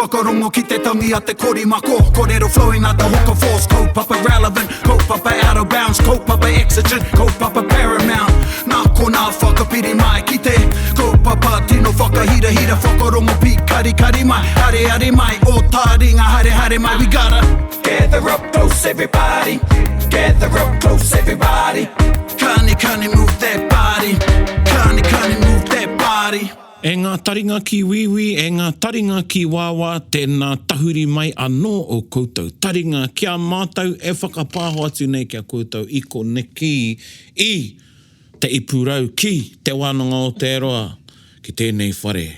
whakarongo ki te tangi a te korimako. Kōrero flowing out the hooker force. Kaupapa relevant, kaupapa out of bounds, kaupapa exigent, kaupapa paramount. Nā kona whakapiri mai ki te kaupapa tino whakahira hira whakarongo pi kari kari mai. Hare hare mai, o Taringa hare hare mai. We gotta gather up close everybody, gather up close everybody. Kani move that body, kani move that body. E ngā taringa ki wiwi, e ngā taringa ki wawa, tēnā tahuri mai anō o koutou taringa. Kia mātou e whakapāho atu nei kia koutou i koneki i te ipurau ki te wānanga o te roa. Ki tēnei whare,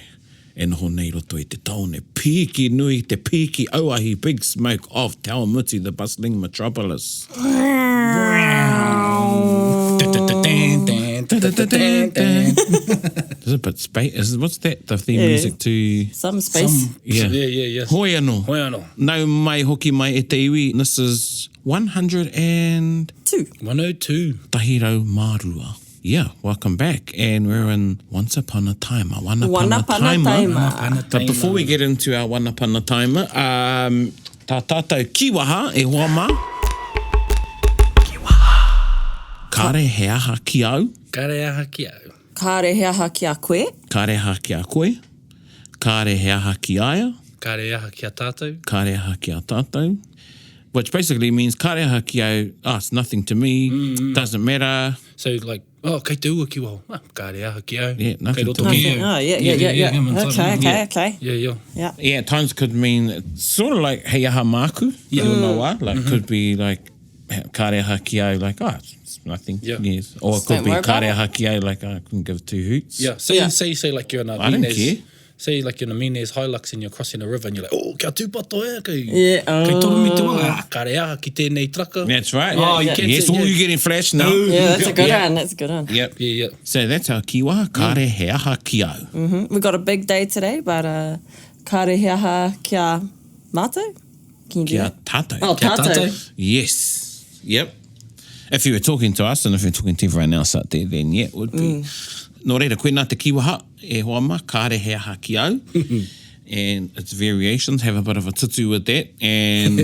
e noho nei roto i te taone pīki nui, te pīki auahi, big smoke of Tawamuti, the bustling metropolis. There's a bit space. What's that? The theme music to some space. Yeah. Hoi anō. Nau mai hoki mai e te iwi. This is 102. 102. Tahirau Mārua. Yeah, welcome back. And we're in Once Upon a Taima. One Upon a Taima. But before we get into our One Upon a Taima, tā tātou kiwaha e hoa mā. Kare he aha ki au. Kare aha ki au. Kare he aha ki a koe. Kare aha ki a koe. Kare he aha ki aia. Kare aha ki a tātou. Kare aha ki a tātou. Which basically means kare aha ki au, it's nothing to me, doesn't matter. So like, kei te ua ki wau. Kare aha ki au. Yeah, nothing to me. Oh, yeah. Okay. Yeah. Yeah, at times could mean, sort of like hei aha māku, you'll know why. Like, could be like, kare aha ki au, like, it's nothing. Yeah. Yes. Or it could be kare aha ki au, like, I couldn't give two hoots. Yeah. Say like you're in a I don't care. Say like you're in a Mines Hilux and you're crossing a river and you're like, kia tūpato kei. Yeah. Kei toru mi te wanga. Kare aha ki tēnei traka. That's right. Yes, all you're getting flash now. Yeah, that's a good one. That's a good one. Yep. Yeah. So that's our kiwaha, kare he aha ki au. We've got a big day today, but kare he aha kia mātou? Can you do that? Tātou. Oh, tātou. Yes. Yep. If you were talking to us and if you're talking to everyone else out there, then yeah, it would be. Nō reira, koe nā te kiwaha, e hoa ma, kare he aha ki au. And its variations have a bit of a tutu with that. And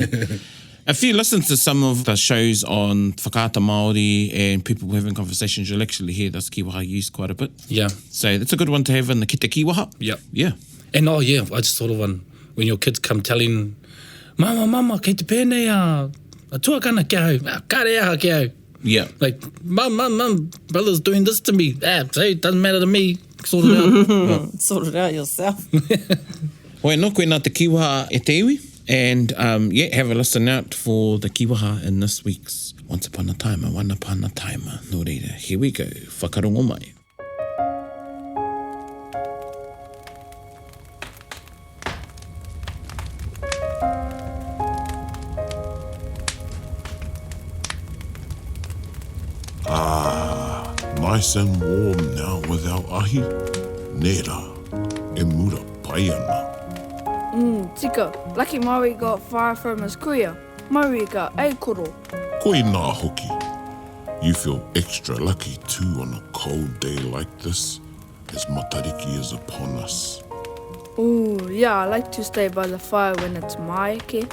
if you listen to some of the shows on whakaata Māori and people having conversations, you'll actually hear this kiwaha used quite a bit. Yeah. So that's a good one to have in the kite kiwaha. Yep. Yeah. And I just thought of one, when your kids come telling, Mama, kei te pēnei a tuakana kia au, kare aha kia au. Yeah. Like, mum, brother's doing this to me. Say, it doesn't matter to me. Sort it out. Sort it out yourself. Hoi no, koe nā te kiwaha e te iwi. And have a listen out for the kiwaha in this week's Once Upon a Taima, One Upon a Taima. Nō reira, here we go. Whakarongo mai. Nice and warm now with our ahi. Nera, e mura pai ana. Tika, lucky Maui got fire from his kuia. Maui got a koro. Koi nā hoki. You feel extra lucky too on a cold day like this, as matariki is upon us. Ooh, yeah, I like to stay by the fire when it's maike.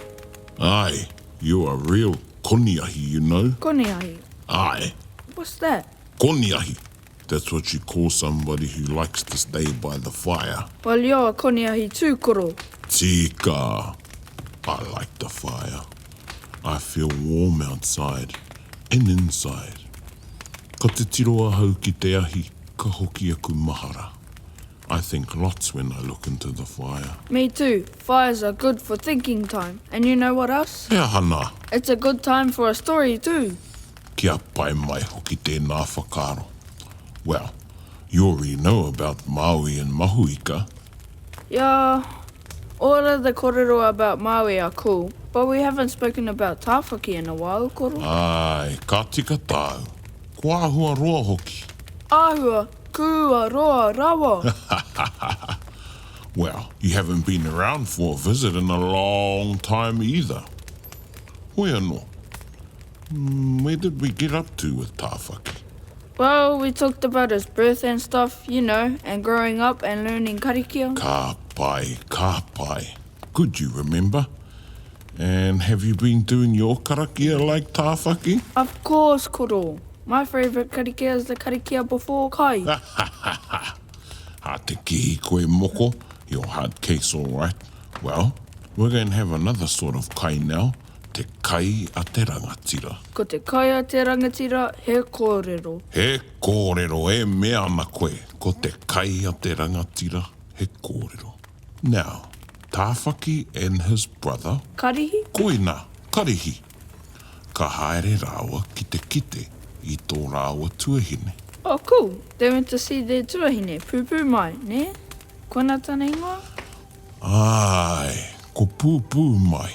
Aye, you are real koniahi, you know. Koniahi. Aye. What's that? Koniahi. That's what you call somebody who likes to stay by the fire. Well, you're a koniahi too, koro. Tika. I like the fire. I feel warm outside and inside. Ka te tiroa hau ki te ahi, ka hoki aku mahara. I think lots when I look into the fire. Me too. Fires are good for thinking time. And you know what else? Hea hana, It's a good time for a story too. kia pai mai hoki tēnā whakaro. Well, you already know about Maui and Mahuika. Yeah, all of the korero about Maui are cool, but we haven't spoken about Tāwhaki in a while, koro. Ai, ka tika tāu. Kua ahua roa hoki. Āhua, kua roa rawa. Well, you haven't been around for a visit in a long time either. Hoi anō. Where did we get up to with Tāwhaki? Well, we talked about his birth and stuff, you know, and growing up and learning karikia. Ka pai, ka pai. good, you remember. And have you been doing your karakia like Tāwhaki? Of course, Koro. My favourite karakia is the karakia before kai. Ha te kihi koe moko, your hard case all right. Well, we're going to have another sort of kai now, te kai a te rangatira. Ko te kai a te rangatira, he kōrero. He kōrero, e mea ana koe, ko te kai a te rangatira, he kōrero. Now, Tāwhaki and his brother, Karihi? koina, karihi, ka haere rāua ki te kite i tō rāua tuahine. Oh, cool. They went to see their tuahine, Pūpū mai, ne? Kona tāna ingoa? Ai, ko Pūpū mai.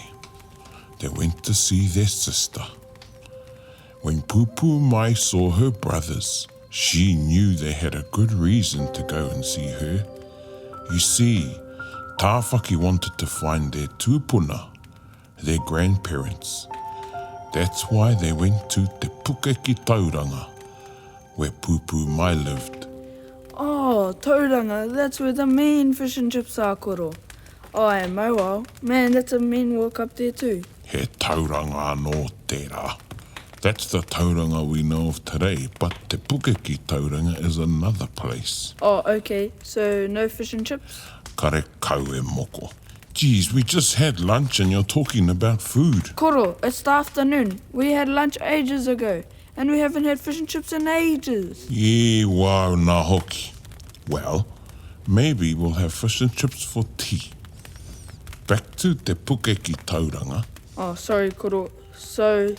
They went to see their sister. When Pūpū mai saw her brothers, she knew they had a good reason to go and see her. You see, Tāwhaki wanted to find their tūpuna, their grandparents. That's why they went to Te Pukeki Tauranga, where Pūpū mai lived. Oh, Tauranga, that's where the main fish and chips are, Koro. Oh, and Mauau. Man, that's a mean walk up there too. He tauranga anō tērā. That's the tauranga we know of today, but Te Pukeki Tauranga is another place. Oh, okay. So, no fish and chips? Kare kau e moko. Geez, we just had lunch and you're talking about food. Koro, it's the afternoon. We had lunch ages ago. And we haven't had fish and chips in ages. E wau nā hoki. Well, maybe we'll have fish and chips for tea. Back to Te Pukeki Tauranga. Oh, sorry, Koro. So,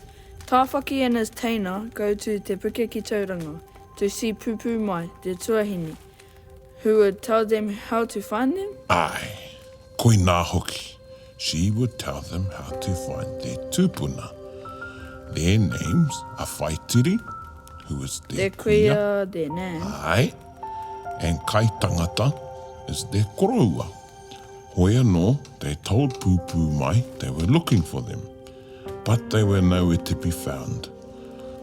Tāwhaki and his teina go to Te Pukeki Tauranga to see Pūpū mai, their tuahine, who would tell them how to find them? Ai, koe nā hoki. She would tell them how to find their tūpuna. Their names are Whaitiri, who is their Their kuia, their name. Ai, and Kai Tangata is their koroua. Hoi anō, they told Pūpū mai they were looking for them, but they were nowhere to be found.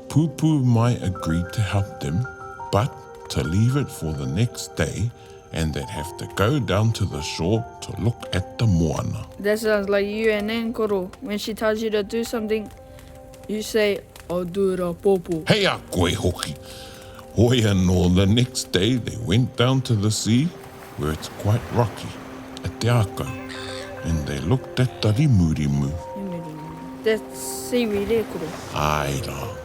Pūpū mai agreed to help them, but to leave it for the next day, and they'd have to go down to the shore to look at the moana. That sounds like you and Nan, Koro. When she tells you to do something, you say, I'll do it a popo. Hei a koe hoki. Hoi anō, the next day they went down to the sea, where it's quite rocky, at Te Ako, and they looked at the rimurimu. That's seaweed there, Koro. Ai rā.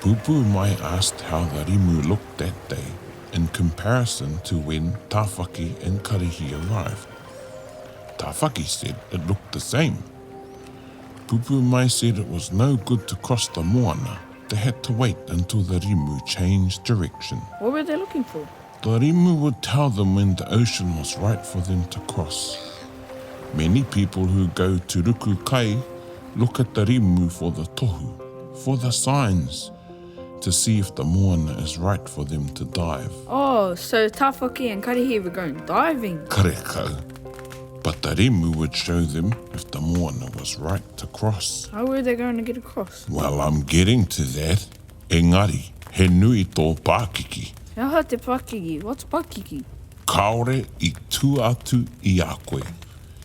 Pūpū mai asked how the rimu looked that day in comparison to when Tāwhaki and Karihi arrived. Tāwhaki said it looked the same. Pūpū mai said it was no good to cross the moana. They had to wait until the rimu changed direction. What were they looking for? The rimu would tell them when the ocean was right for them to cross. Many people who go to Ruku Kai look at the rimu for the tohu, for the signs, to see if the moana is right for them to dive. Oh, so Tāwhaki and Karihi were going diving. Karekau. But the rimu would show them if the moana was right to cross. How were they going to get across? Well, I'm getting to that. Engari, he nui tō Pākiki. Aha te Pakiki. What's Pakiki? Kaore I tū atu I a koe.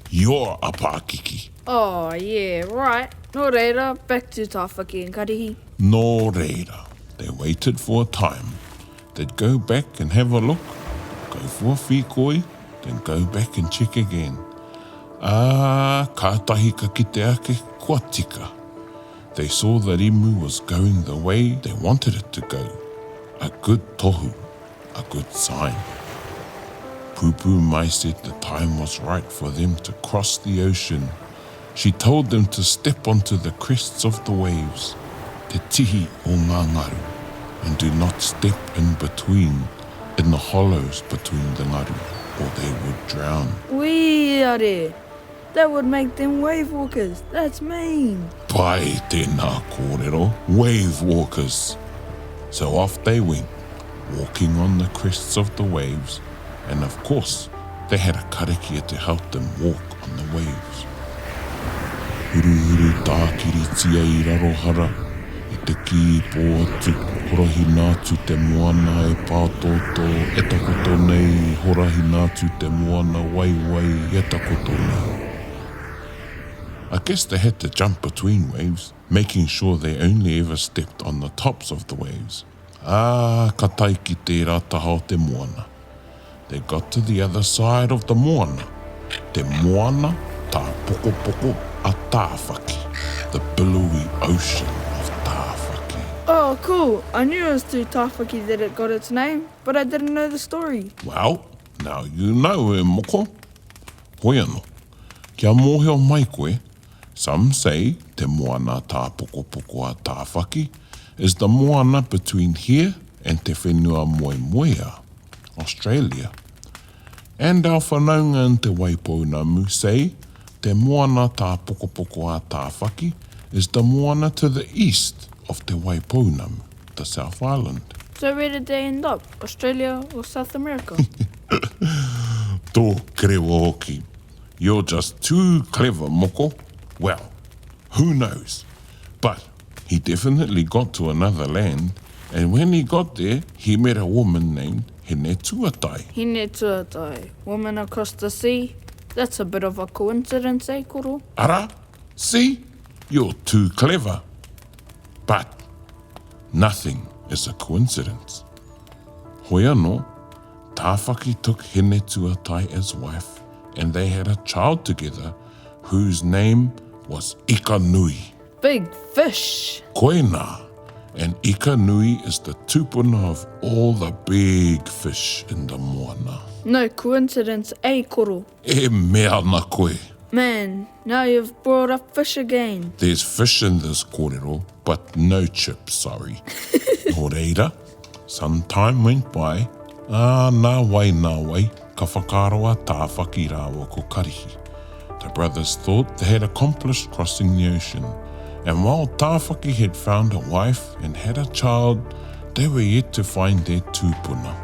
You're a Pākiki. Oh, yeah, right. No reira, back to Tāwhaki and Karihi. No reira. They waited for a time. They'd go back and have a look, go for a whikoi, then go back and check again. Kātahi ka ki te ake, kua tika. They saw the rimu was going the way they wanted it to go. A good tohu, a good sign. Pūpū mai said the time was right for them to cross the ocean. She told them to step onto the crests of the waves, te tihi o ngā ngaru, and do not step in between, in the hollows between the ngaru, or they would drown. Wee are. That would make them wave walkers. That's mean. Pai tēnā kōrero, wave walkers. So off they went, walking on the crests of the waves, and of course, they had a karakia to help them walk on the waves. Huru tākiri tia I rarohara, I te ki pō atu, horahi nātu te moana e pātoto, e takoto nei, horahi nātu te moana wai wai, e takoto nei. I guess they had to jump between waves, making sure they only ever stepped on the tops of the waves. Ka tai ki te rataha o te moana. They got to the other side of the moana. Te moana tā poko poko a Tāwhaki, the billowy ocean of Tāwhaki. Oh, cool. I knew it was through Tāwhaki that it got its name, but I didn't know the story. Well, now you know, Moko. Hoi anō, kia mōhio mai koe, some say te moana tā poko poko a Tāwhaki is the moana between here and te whenua moe moea, Australia. And our whanaunga in te Waipounamu say te moana tā poko poko a Tāwhaki is the moana to the east of te Waipounamu, the South Island. So where did they end up? Australia or South America? Tō kerewa hoki. You're just too clever, Moko. Well, who knows? But he definitely got to another land, and when he got there, he met a woman named Hine Tuatai. Hine tuatai, woman across the sea. That's a bit of a coincidence, eh, Koro? Ara, see? You're too clever. But nothing is a coincidence. Hoi anō, Tāwhaki took Hine Tuatai as wife, and they had a child together whose name was Ikanui. Big fish. Koina, and Ikanui is the tupuna of all the big fish in the moana. No coincidence, eh, Koro? E mea na koe. Man, now you've brought up fish again. There's fish in this kōrero, but no chips, sorry. Nō reira, some time went by, nā wai, ka whakaroa Tāwhaki rāua ko karihi. The brothers thought they had accomplished crossing the ocean, and while Tāwhaki had found a wife and had a child, they were yet to find their tūpuna.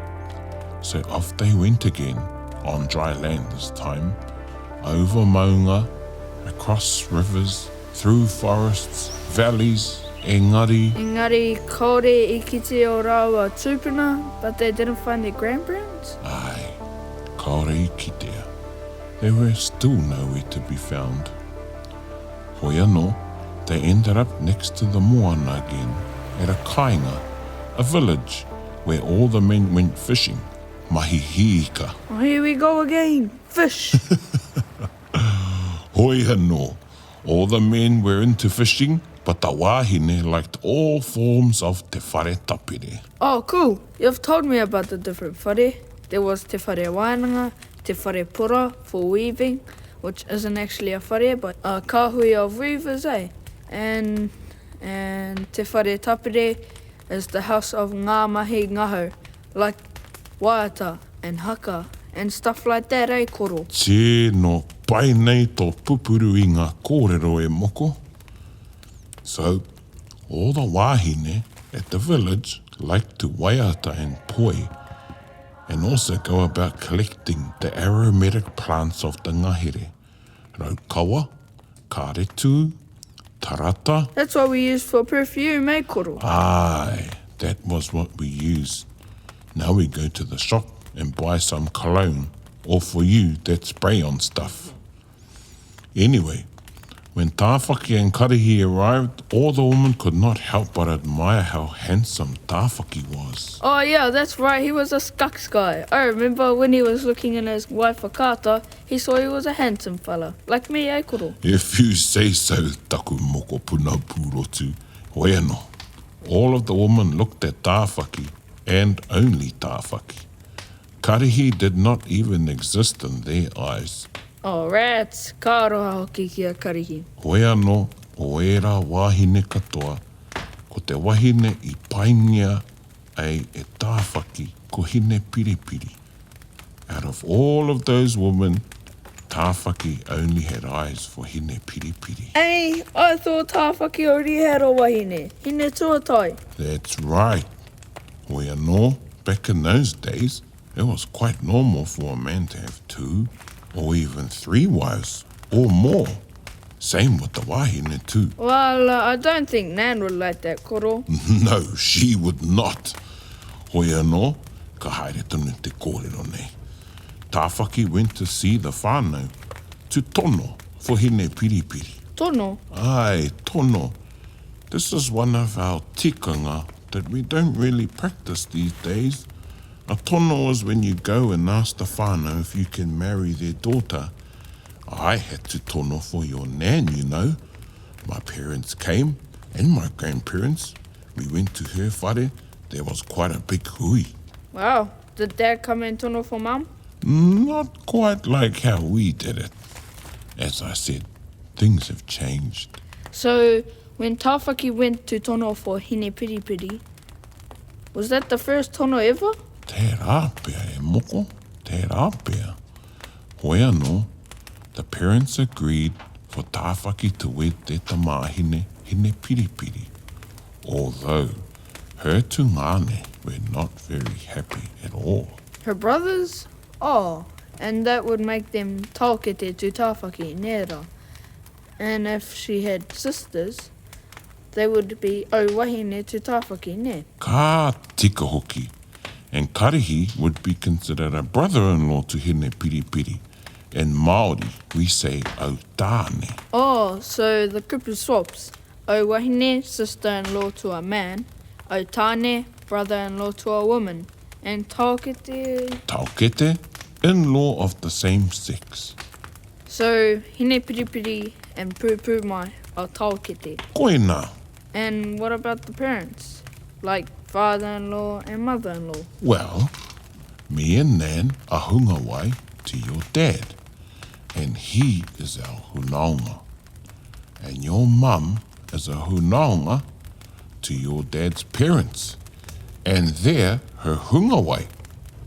So off they went again, on dry land this time, over maunga, across rivers, through forests, valleys, engari. Engari, kaore I kite o rāua tūpuna, but they didn't find their grandparents? Ai, kaore I kitea. They were still nowhere to be found. Hoi anō, they ended up next to the moana again, at a kāinga, a village where all the men went fishing, mahihiika. Oh, here we go again, fish. Hoi anō, all the men were into fishing, but the wāhine liked all forms of te whare tapere. Oh, cool. You've told me about the different whare. There was te whare wainanga, te whare pura for weaving, which isn't actually a whare, but a kāhui of weavers, eh? And te whare tapere is the house of ngā mahi ngaho, like waiata and haka and stuff like that, eh, Koro? Tē no pai nei tō pupuru I ngā kōrero e Moko. So, all the wāhine at the village liked to waiata and poi, and also go about collecting the aromatic plants of the ngahere. Raukawa, karetu, tarata. That's what we use for perfume, eh, Koro? Aye, that was what we used. Now we go to the shop and buy some cologne, or for you, that spray-on stuff. Anyway, when Tāwhaki and Karihi arrived, all the women could not help but admire how handsome Tāwhaki was. Oh yeah, that's right, he was a skucks guy. I remember when he was looking in his wife Akata, he saw he was a handsome fella. Like me, eh, Koro? If you say so, taku moko puna pūrotu. Hoi anō. All of the women looked at Tāwhaki, and only Tāwhaki. Karihi did not even exist in their eyes. Oh, rats. Ka aroha hoki ki a karihi. Hoi anō, o era wāhine katoa, ko te wahine I paingia ai e Tāwhaki ko hine piripiri. Out of all of those women, Tāwhaki only had eyes for hine piripiri. Hey, I thought Tāwhaki already had a wahine. Hine tuatai. That's right. Hoi anō, back in those days, it was quite normal for a man to have 2 or even 3 wives, or more. Same with the wahine too. Well, I don't think Nan would like that, Koro. No, she would not. Hoi anō, ka haere tonu te kōrero nei. Tāwhaki went to see the whānau, to tono for hine piripiri. Tono. Ai, tono. This is one of our tikanga that we don't really practice these days. A tono is when you go and ask the whānau if you can marry their daughter. I had to tono for your nan, you know. My parents came, and my grandparents. We went to her whare. There was quite a big hui. Wow. Did Dad come and tono for Mum? Not quite like how we did it. As I said, things have changed. So, when Tāwhaki went to tono for Hine Piripiri, was that the first tono ever? Te rā pea e moko, te rā pea. Hoi anō, the parents agreed for Tāwhaki to wed te tamāhine Hine Piripiri, although her tungane were not very happy at all. Her brothers? Oh, and that would make them taukete to Tāwhaki, nera. And if she had sisters, they would be auwahine to Tāwhaki, ne? Ka tika hoki, and Karihi would be considered a brother-in-law to Hine Piripiri. In Māori, we say au tāne. Oh, so the kupu swaps. Auwahine, sister-in-law to a man. Autane, brother-in-law to a woman. And taukete... Taukete, in-law of the same sex. So, Hine Piripiri and Pūpū mai are taukete. Koina. And what about the parents? Like father-in-law and mother-in-law? Well, me and Nan are hungawai to your dad. And he is our hunaunga. And your mum is a hunaunga to your dad's parents. And they're her hungawai.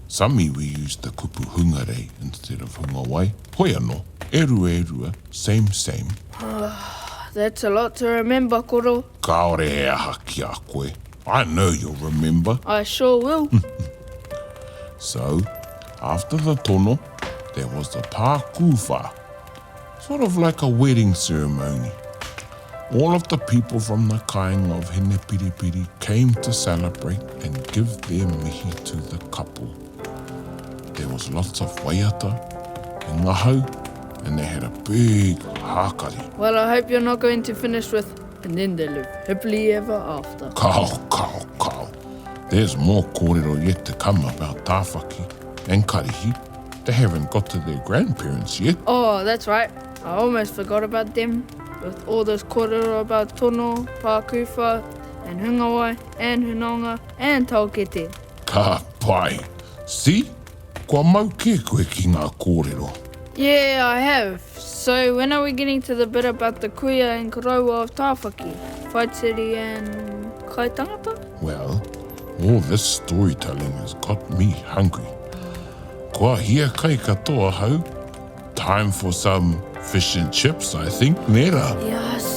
Some iwi use the kupu hungarei instead of hungawai. Hoi anō, erua, same. That's a lot to remember, Koro. Kaore he aha ki a koe. I know you'll remember. I sure will. So, after the tono, there was the pākuwha, sort of like a wedding ceremony. All of the people from the kainga of Hine Piripiri came to celebrate and give their mihi to the couple. There was lots of waiata and ngahau, and they had a big hākari. Well, I hope you're not going to finish with, and then they live happily ever after. Kao. There's more kōrero yet to come about Tāwhaki and Karihi. They haven't got to their grandparents yet. Oh, that's right. I almost forgot about them. With all this kōrero about tono, pākuwha, and hungawai, and hunonga, and taukete. Ka pai. See? Kua mau ke koe ki ngā kōrero. Yeah, I have. So when are we getting to the bit about the kuia and karaua of Tāwhaki? Whaitiri and kaitangata? Well, all this storytelling has got me hungry. Kua hia kai katoa hau. Time for some fish and chips, I think, nera. Yes.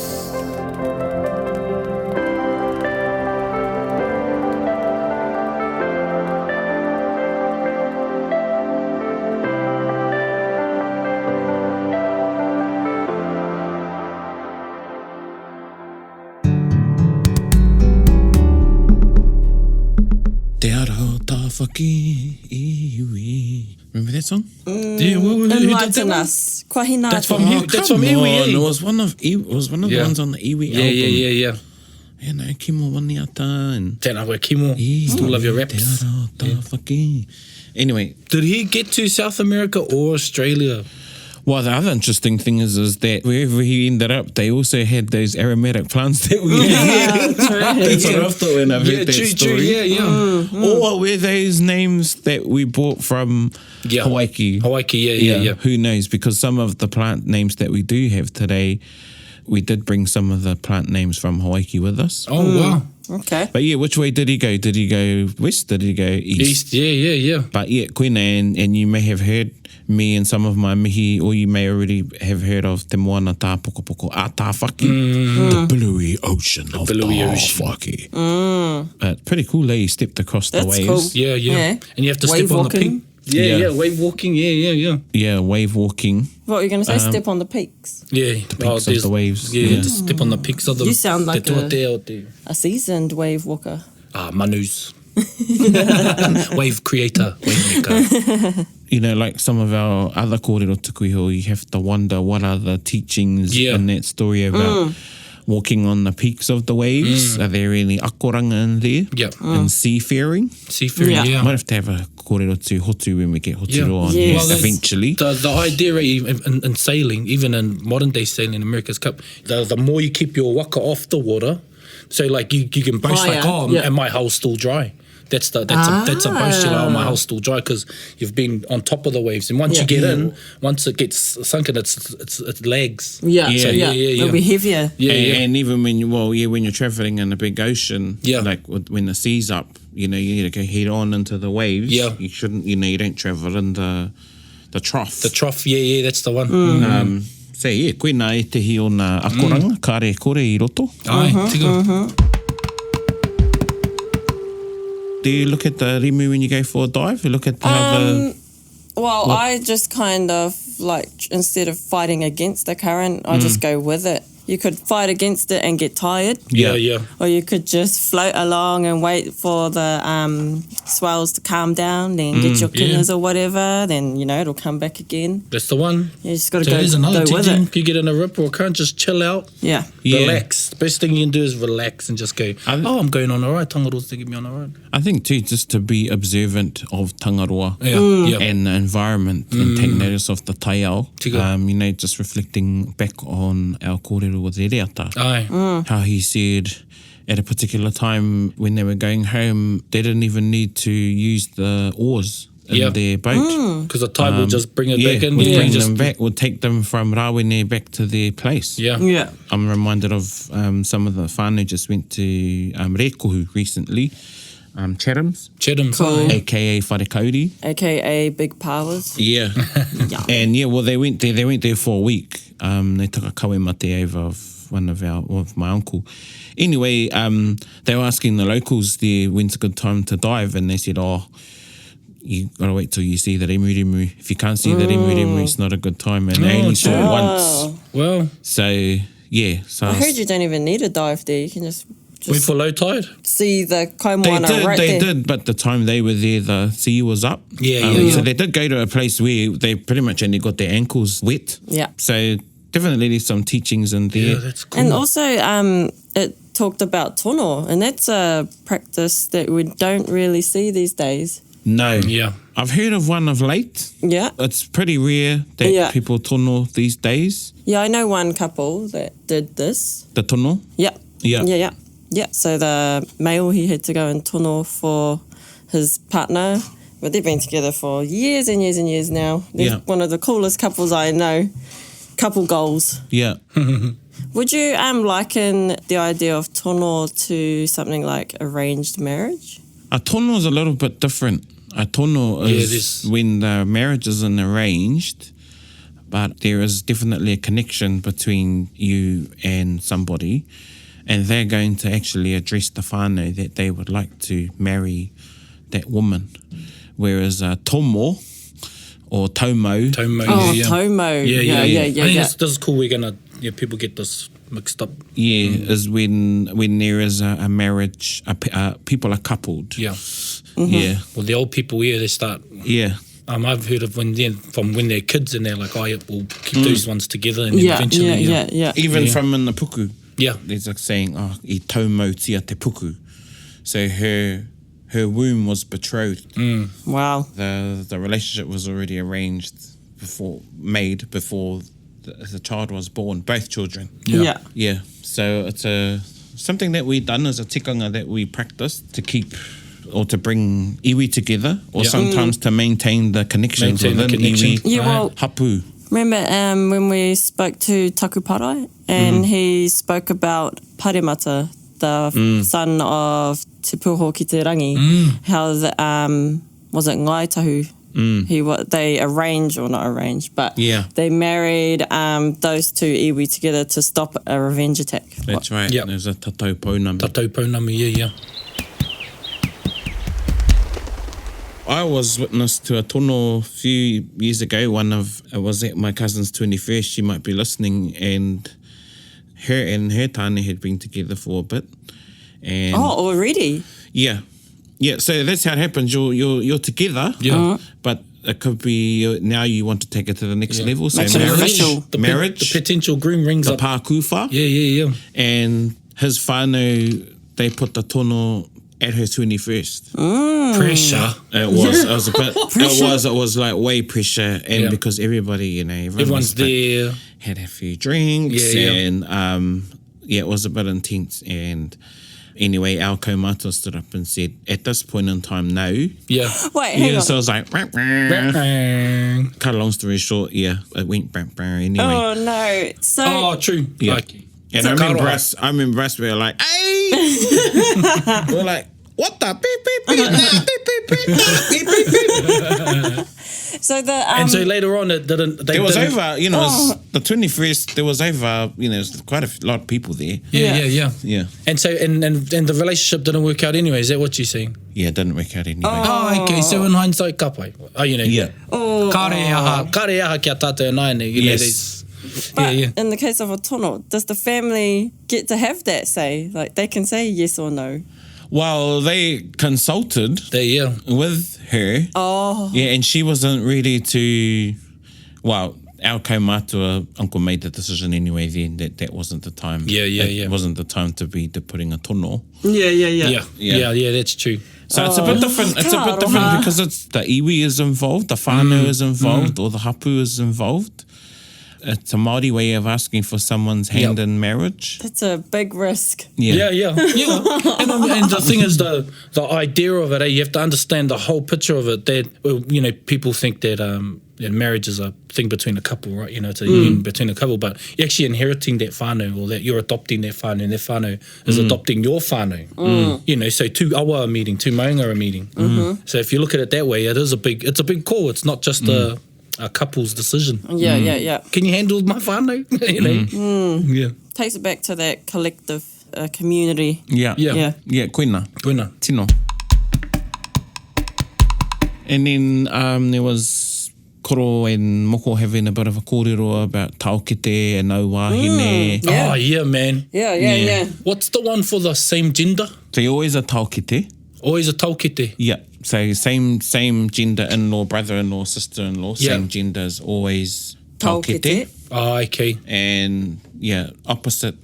Te ara o Tāwhaki iwi. Remember that song? Yeah, who did Enlighten that one? us. Kua hina That's toa. from you. That's from Iwi. It was one of the ones on the Iwi album. Yeah. You know, Kimo Waniata and... Tēnā koe Kimo. Still love your raps. Te ara o Tāwhaki. Anyway, Did he get to South America or Australia? well, the other interesting thing is that wherever he ended up, they also had those aromatic plants that we had. That's what I thought when I heard that story. Yeah. Or were those names that we bought from Hawaii? Hawaii, yeah. Who knows? Because some of the plant names that we do have today, we did bring some of the plant names from Hawaii with us. Oh, wow. Okay. But yeah, which way did he go? Did he go west? Did he go east? East, yeah. But yeah, koina, and you may have heard me and some of my mihi, or you may already have heard of te moana tā pokopoko a Tāwhaki, the Bluey Ocean of Tāwhaki. But pretty cool, eh? You stepped across That's the waves. cool. Yeah. Yeah. And you have to Wave step on the walking. peak. Yeah, wave walking, yeah. Yeah, wave walking. What were you going to say? Step on the peaks. Yeah, The peaks of the waves. Yeah, just step on the peaks of the... You sound like te tuatea o te... a seasoned wave walker. Manus. Wave creator, wave maker. You know, like some of our other kōrero tukuiho, you have to wonder what are the teachings in that story about walking on the peaks of the waves. Are there any akoranga in there? Yep. And seafaring? Seafaring, Yeah. Might have to have a kōrero tū hotu when we get hoturo on Yes. here eventually. The idea in sailing, even in modern day sailing, America's Cup, the more you keep your waka off the water, so like you can boast like, and my hull's still dry. That's a boast. You're like, oh, my hull's still dry because you've been on top of the waves. And once you get in, once it gets sunken, it's legs. Yeah. Yeah. It'll be heavier. And even when when you're traveling in a big ocean, like when the sea's up, you need to go head on into the waves. Yeah. You shouldn't, you don't travel in the trough. The trough, that's the one. So koina e tehi o nā akoranga, kāre kore I roto. Ai, tika. Do you look at the rimu when you go for a dive? You look at how Well, I just kind of instead of fighting against the current, I just go with it. You could fight against it and get tired. Yeah. Or you could just float along and wait for the swells to calm down, then get your kinas or whatever, then, it'll come back again. That's the one. You just got to So there's go another with teaching. it. You get in a rip or a current, just chill out. Yeah. Relax. The best thing you can do is relax and just go, I'm going on a ride. Tangaroa's taking me on a ride. I think too, just to be observant of tangaroa Yeah. and the environment and take notice of the taiao. Tika. Just reflecting back on our kōrero with Rereata. Aye. How he said at a particular time when they were going home, they didn't even need to use the oars in their boat. Because the tide will just bring it back in. Would bring Just- them back, would take them from Rawene back to their place. Yeah. I'm reminded of some of the whānau just went to Rekohu recently, Chathams, Cool. aka Wharekauri. AKA Big Powers. Yeah. And they went there for a week. They took a kawemate over of my uncle. Anyway, they were asking the locals there when's a good time to dive, and they said, you gotta wait till you see the rimu. If you can't see the rimu, it's not a good time. And they only saw it once. Well, So I heard you don't even need a dive there. You can just wait for low tide. see the kaimoana right they there. did, but the time they were there, the sea was up. Yeah. So they did go to a place where they pretty much only got their ankles wet. Yeah. So definitely there's some teachings in there. Yeah, that's cool. And also, it talked about tono, and that's a practice that we don't really see these days. No. Yeah. I've heard of one of late. Yeah. It's pretty rare that people tono these days. Yeah, I know one couple that did this. The tono. Yeah. Yeah. Yeah, so the male, he had to go and tono for his partner. But they've been together for years and years and years now. They're one of the coolest couples I know. Couple goals. Yeah. Would you liken the idea of tono to something like arranged marriage? A tono is a little bit different. A tono is when the marriage isn't arranged, but there is definitely a connection between you and somebody, and they're going to actually address the whānau that they would like to marry that woman. Whereas a tomo or tomo. Tomo. Tomo. Yeah. I think this is cool. We're gonna people get this mixed up. Is when there is a marriage, people are coupled. Yeah. Yeah. Well, the old people here, they start. Yeah. I've heard of when they're kids and they're like, we'll keep those ones together, and then eventually, Yeah. Even from in the puku. Yeah. There's like saying, I taumo tia te puku. So her womb was betrothed. Wow. The relationship was already arranged before the child was born, both children. Yeah. Yeah. So it's something that we've done as a tikanga that we practice to keep or to bring iwi together, or sometimes to maintain the connections within iwi. Yeah, well, Hapu. remember when we spoke to Taku Parai and he spoke about Paremata, the son of Te Pūho ki te Rangi, how was it Ngai Tahu? They arranged, or not arranged, but they married those two iwi together to stop a revenge attack. That's right. Yep. There's a tatau paunami. Tatau paunami, yeah. I was witness to a tono a few years ago. It was at my cousin's 21st. She might be listening, and her tane had been together for a bit. And Oh, already? Yeah. Yeah, so that's how it happens. You're together, but it could be now you want to take it to the next level. So Makes it official. marriage, The potential groom rings the up. pākuwha, Yeah. and his whānau, they put the tono at her 21st. Pressure. It was a bit, it was like way pressure, and because everybody, Everyone's there. had a few drinks, Yeah. and it was a bit intense. And anyway, our kaumātua stood up and said, at this point in time, no. Yeah. Wait, hang on. So I was like, cut a long story short, it went anyway. Oh, no. So, Oh, true. Yeah. Like, And I remember us, we were like, hey! We're like, what the beep, beep, beep, beep, beep, beep, beep. so the... and so later on, it didn't. There was over, it was the 21st, there was over, there's quite a lot of people there. Yeah. Yeah. And so, and the relationship didn't work out anyway. Is that what you're saying? Yeah, it didn't work out anyway. Oh, okay. So in hindsight, ka pai. Oh, Yeah. Kare aha kia tātou nāne. Yes. But in the case of a tono, does the family get to have that say? Like, they can say yes or no? Well, they consulted with her. Oh. Yeah, and she wasn't ready to... Well, our kaumātua uncle made the decision anyway then that wasn't the time. It wasn't the time to be putting a tono. Yeah, that's true. So it's a bit different. It's a bit different because it's the iwi is involved, the whānau is involved, or the hapu is involved. It's a Māori way of asking for someone's hand in marriage. That's a big risk. Yeah. And the thing is, the idea of it, you have to understand the whole picture of it. That people think that marriage is a thing between a couple, right? It's a union between a couple, but you're actually inheriting that whānau, or that you're adopting that whānau, and that whānau is adopting your whānau. So two awa are meeting, two maunga are meeting. So if you look at it that way, it's a big call. It's not just a couple's decision. Yeah. Can you handle my whānau? Yeah. Takes it back to that collective community. Yeah, koina. Tino. And then there was Koro and Moko having a bit of a kōrero about taokete and au wāhine. Yeah. Oh, yeah, man. Yeah. What's the one for the same gender? So you're always a taokete. Always a taukete. Yeah. So same gender in-law, brother-in-law, sister-in-law, same gender is always taukete. Oh, okay. And opposite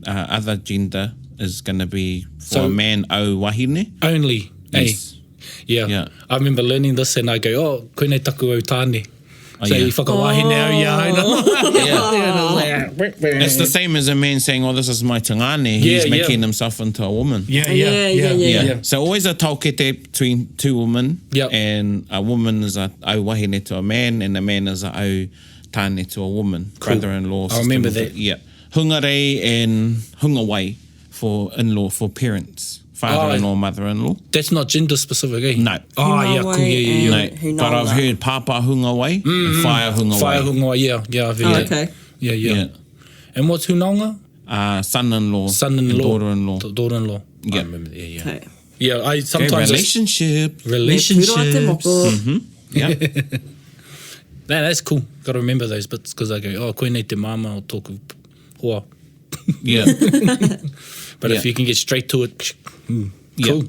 other gender is going to be for a man au wahine. Only. Yes. Yeah. I remember learning this and I go, koinei taku au tāne. So you whakawahine au ia. It's the same as a man saying, this is my tangane. He's making himself into a woman. Yeah. So always a taukete between two women. And a woman is a au wahine to a man, and a man is a au tāne to a woman. Cool. Brother-in-law. I remember that. Yeah. Hungarei and hungawai for in-law, for parents. Father-in-law, mother-in-law. That's not gender specific, eh? No. Oh, yeah, cool. Yeah. No. But I've heard papa hungawai and whaia hungawai. Whaia hungawai, yeah, I've heard that. Okay. Yeah. And what's hunaunga? Son-in-law. Son-in-law. Daughter-in-law. Daughter-in-law. Yeah. I remember that, yeah. Okay. Yeah, I sometimes... Relationship. Yeah. Man, that's cool. Got to remember those bits because I go, koinei te mama o tōku hoa. Yeah. But if you can get straight to it, cool. Yeah.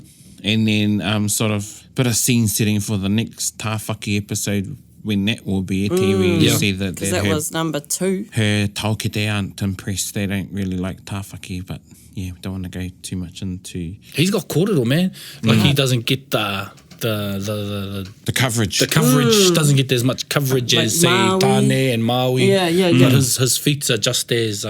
And then sort of bit of scene setting for the next Tāwhaki episode when that will be where you see that was number 2. Her taukete aren't impressed. They don't really like Tāwhaki, but we don't want to go too much into... He's got kōrero, man. Like he doesn't get the coverage. The coverage doesn't get as much coverage as say Tāne and Maui. Yeah. But his feats are just as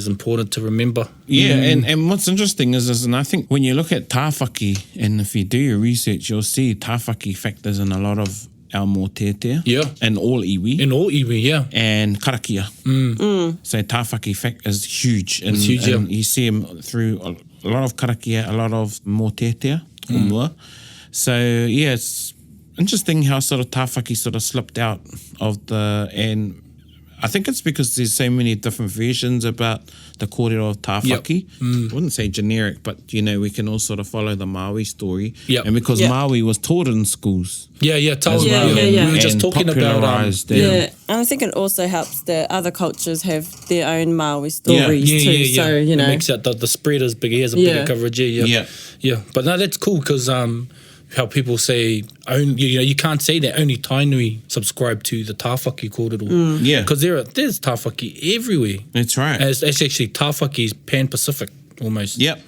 important to remember. Yeah, and what's interesting is, and I think when you look at Tāwhaki, and if you do your research, you'll see Tāwhaki factors in a lot of our mōtetea. Yeah. And all iwi. And karakia. So Tāwhaki is huge. And, it's huge, and you see them through a lot of karakia, a lot of mōtetea, mua. So, it's interesting how sort of Tāwhaki sort of slipped out of and I think it's because there's so many different versions about the kōrero of Tāwhaki. I wouldn't say generic, but, we can all sort of follow the Maui story. Yep. And because Maui was taught in schools. Tāwhaki. Yeah. We were just talking about... popularised And I think it also helps that other cultures have their own Maui stories too. So, It makes out the spread is bigger, he has a bigger coverage. Yeah. But no, that's cool because how people say, you can't say that only Tainui subscribe to the Tāwhaki kōrero. Because there's Tāwhaki everywhere. That's right. It's actually Tāwhaki is pan-Pacific almost. Yep.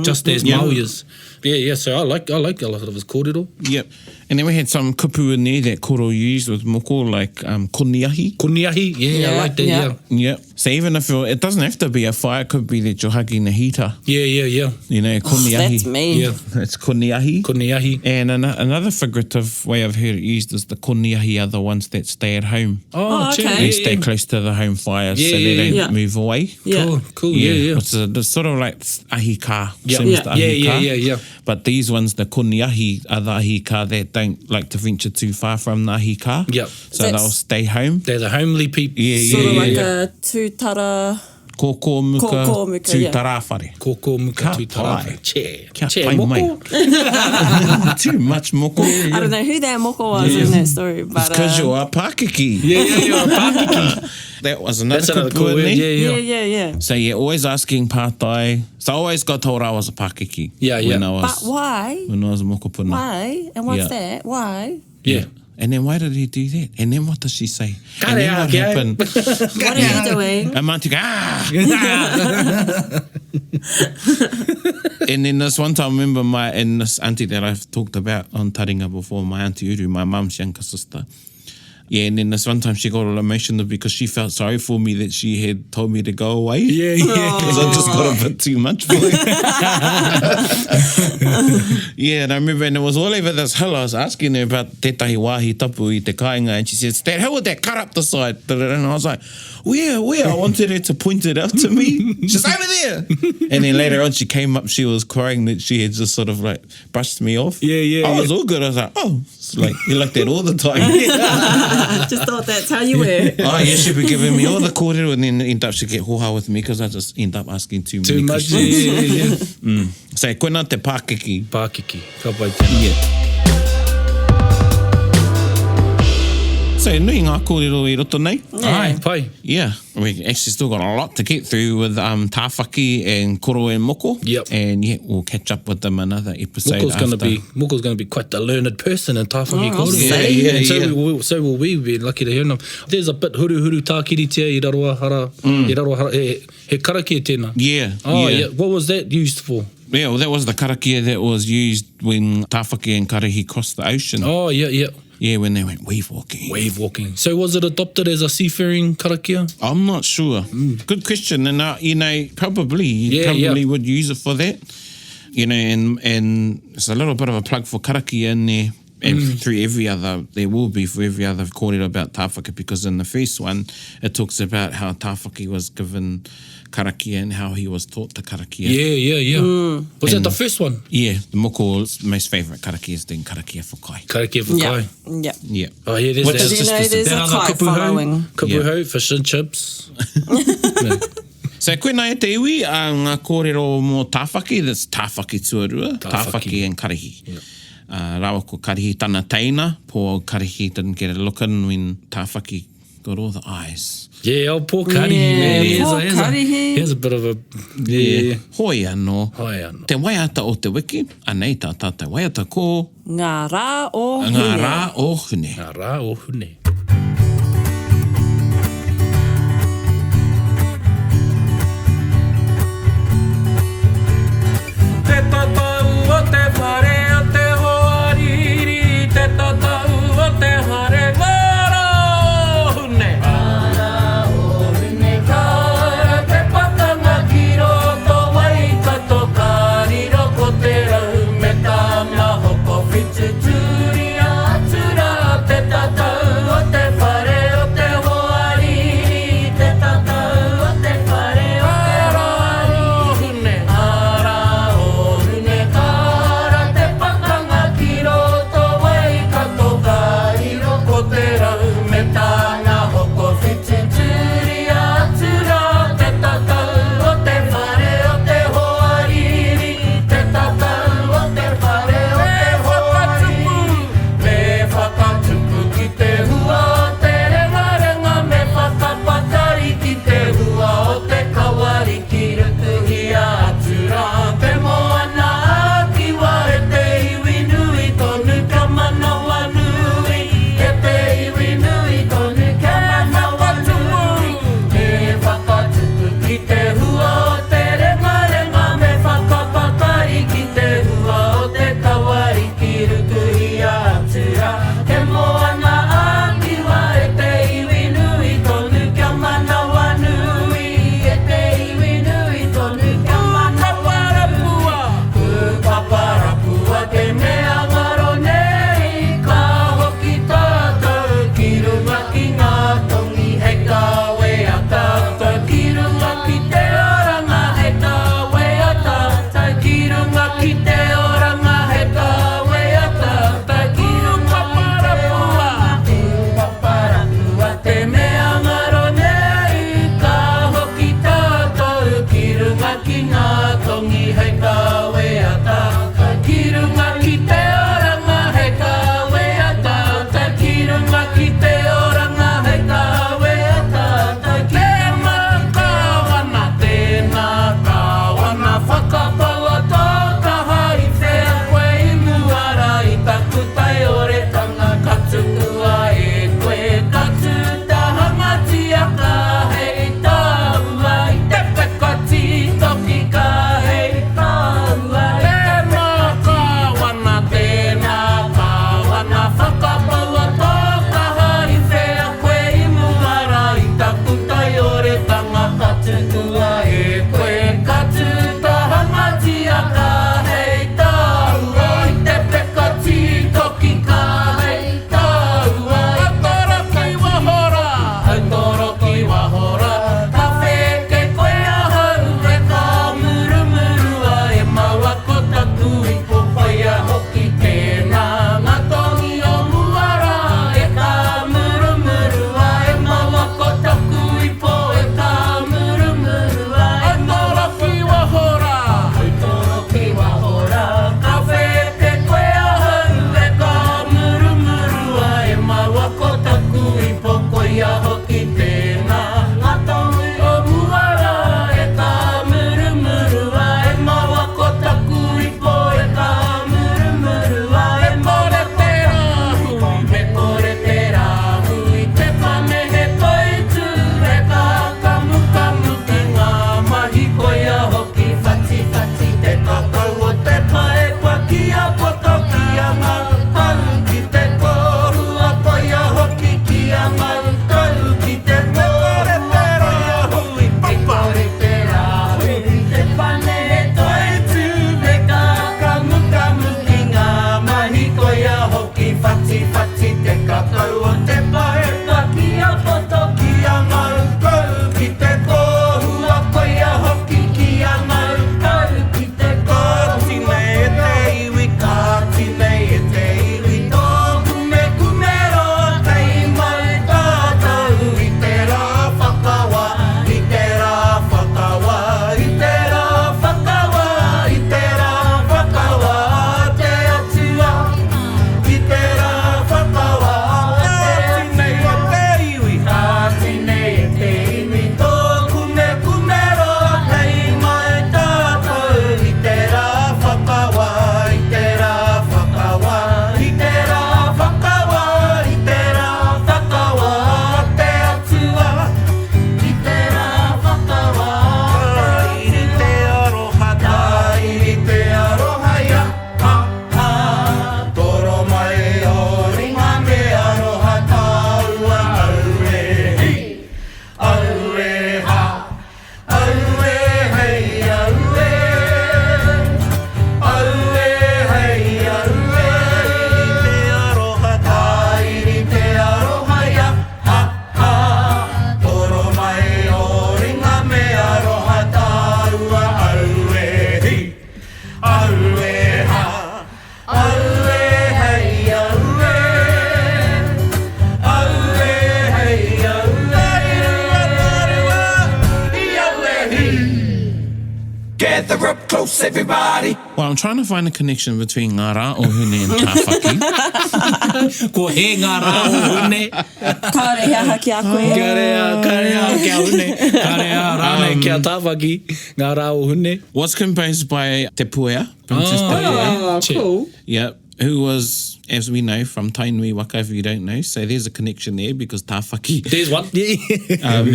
Just as Maui is. So I like a lot of his kōrero. Yep. And then we had some kupu in there that Koro used with Moko, like koniahi. Koniahi, I like that, Yep. So even if it doesn't have to be a fire, it could be that you're hugging the heater. Yeah. Koniahi. that's me. Yeah. It's koniahi. Koniahi. And another figurative way I've heard it used is the koniahi are the ones that stay at home. okay. They stay close to the home fire so they don't move away. Cool. Yeah. It's sort of like ahika. Yeah. Same as the ahika. Yeah. But these ones, the koniahi, are the ahika that don't like to venture too far from the ahika. Yep. So they'll stay home. They're the homely people. Sort of like a tūtara... Kōkō muka, tūtarawhare. Kōkō muka, Ka tūtarawhare. Kia pai mai. Too much moko. I don't know who that moko was in that story. But, It's because you're a Pākiki. You're a Pākiki. That was another That's cool word. Yeah. So you're always asking pātai. So I always got told I was a Pākiki. When I was, But why? When I was a mokopuna. Why? And what's that? Why? Yeah. And then why did he do that? And then what does she say? And then what Kare happened? What are you doing? And Mantika, And then this one time, I remember and this auntie that I've talked about on Taringa before, my auntie Uru, my mum's younger sister. Yeah, and then this one time she got all emotional because she felt sorry for me that she had told me to go away. Yeah. Because I just got a bit too much for her. And I remember, and it was all over this hill. I was asking her about tētahi wāhi tapu I te kāinga, and she said, "That hill with that cut up the side." And I was like, where? I wanted her to point it out to me. She's over there. And then later on she came up, she was crying that she had just sort of like brushed me off. I was all good. I was like, it's like, you're like that all the time. Just thought that's how you were. She'd be giving me all the kōrero and then end up she'd get hoha with me because I just end up asking too many questions. So, koina te Pākiki. Pākiki. Ka pai tēnā. So, nui ngā kōrero I roto nei. Ai, pai. Yeah, we actually still got a lot to get through with Tāwhaki and Koro and Moko. Yep. And we'll catch up with them another episode Moko's going to be quite a learned person in Tāwhaki Kōrero. So will we be lucky to hear them. There's a bit huru tākiritia I raroa hara. I raroa hara. He karakia tēnā. Yeah. What was that used for? Yeah, well, that was the karakia that was used when Tāwhaki and Karahi crossed the ocean. Yeah, when they went wave walking. So was it adopted as a seafaring karakia? I'm not sure. Good question. And, probably would use it for that. And it's a little bit of a plug for karakia in there. And there will be for every other kōrero about Tāwhaki, because in the first one, it talks about how Tāwhaki was given karakia and how he was taught the karakia. Yeah. Was that the first one? Yeah, the Moko's most favourite karakia is then karakia whakai. Karakia whakai. Yeah. Oh, yeah, there's Which is just there's a kai following. Kapuhau, fish and chips. So koina e te iwi, ngā kōrero mō Tāwhaki, that's Tāwhaki tuarua, Tāwhaki and Karahi. Rawa ko Karahi tana teina, poor Karahi didn't get a look in when Tāwhaki got all the eyes. Yeah, poor Karahi. Poor Karahi. Here's a bit of a... Hoi anō. Te waiata o te wiki, anei tā te waiata ko... Ngā rā o hune. Ngā rā o hune. Te tatau o te whare a te hoariri, te tatau o te hare ngara o hune. Ngara o hune kara te patanga ki roto wai kato kāriro ko te rau me tā mahoko whituturi atura te tatau o Gather up close, everybody. Well, I'm trying to find a connection between ngā rā o hune and Tāwhaki. Ko he ngā rā o hune. Kāre hea haki a koe. Kārea kia hune. Kārea rāne kia Tāwhaki. Ngā rā o hune. Was composed by Te Puea, Princess Te Puea. Cool. Yep, who was, as we know, from Tainui Waka, if you don't know. So there's a connection there because Tāwhaki There's one.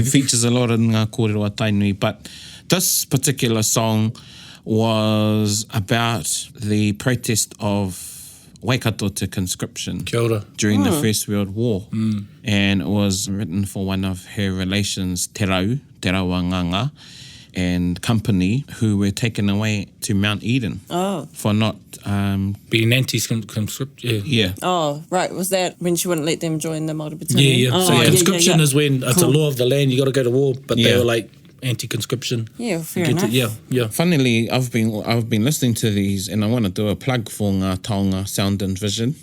features a lot in ngā kōrero a Tainui. But this particular song was about the protest of Waikato to conscription Kia ora. during the First World War. And it was written for one of her relations, Te Rawanganga, and company, who were taken away to Mount Eden for not... Being anti-conscript, yeah. Oh, right. Was that when she wouldn't let them join the Māori battalion? Yeah. So conscription is when it's a law of the land, you got to go to war, but they Yeah. were like anti-conscription. Yeah, fair enough. Yeah. Funnily, I've been listening to these, and I want to do a plug for ngā taonga Sound and Vision.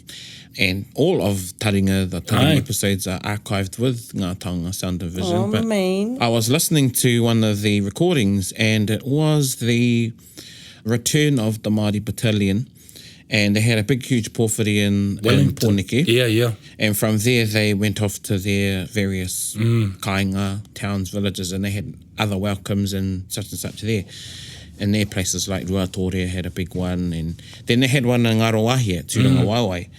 And all of Taringa, the Taringa episodes are archived with ngā taonga Sound and Vision. Oh, but mean. I was listening to one of the recordings, and it was the return of the Māori battalion. And they had a big, huge pōwhiri in Pōneke. Yeah. And from there, they went off to their various kāinga, towns, villages, and they had other welcomes and such there. And their places like Ruatore had a big one. And then they had one in Ngaroahi at Turanga Waiwai.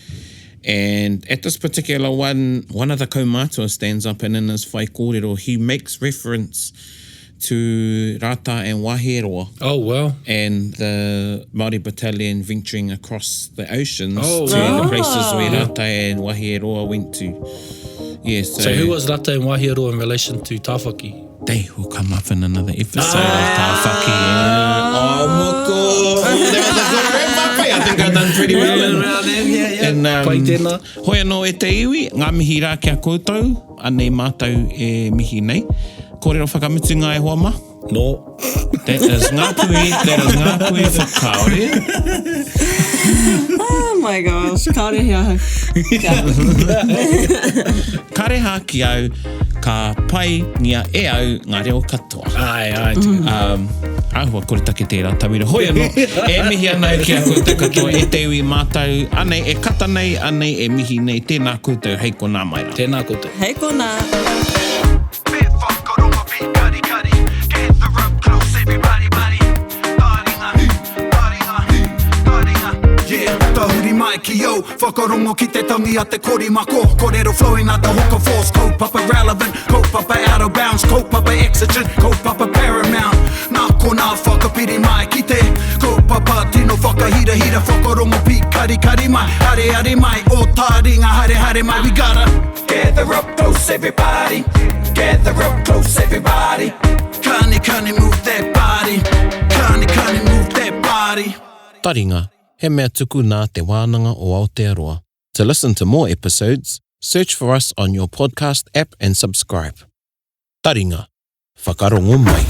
And at this particular one of the kaumātua stands up, and in his whai kōrero, he makes reference to Rata and Waheroa. Oh, wow. And the Māori battalion venturing across the oceans to the places where Rata and Waheroa went to. Yeah, So who was Rata and Wahiaroa in relation to Tāwhaki? They will come up in another episode of Tāwhaki. Oh, Moko! That was a good rap, I think I've done pretty well. And Pai tēnā. hoi anō e te iwi, ngā mihi rā kia koutou, anei mātou e mihi nei. Kōrero whakamutunga e hoa ma? No. That is ngā pui whakaore. Oh my gosh. Kāre hea. Kareha ki au, ka pai ngia e au ngā reo katoa. Ai. Ahua kore take tērā tawira. Hoi anō, e mihi anau ki a koutou katoa, e te iwi mātou, anei e kata nei, anei e mihi nei, tēnā koutou, hei ko nā mai rā. Tēnā koutou. Hei kona. Bit whakaronga pi kari kari. Gather up close, everybody, buddy. Taringa. Yeah, tahuri mai ki au. Whakarongo ki te tangi a te kori mako. Kōrero flowing out the hooker force. Kaupapa relevant, kaupapa out of bounds. Kaupapa exigent, kaupapa paramount. Nā ko nā whakapiri mai ki te kaupapa tino whakahira whakarongo pi kari kari mai. Hare mai, o Taringa, hare mai. We gotta gather up close, everybody. Gather up close, everybody. Kani move that body. Kani move that body. Taringa, he mea tuku nā te wānanga o Aotearoa. To listen to more episodes, search for us on your podcast app and subscribe. Taringa, whakarongo mai.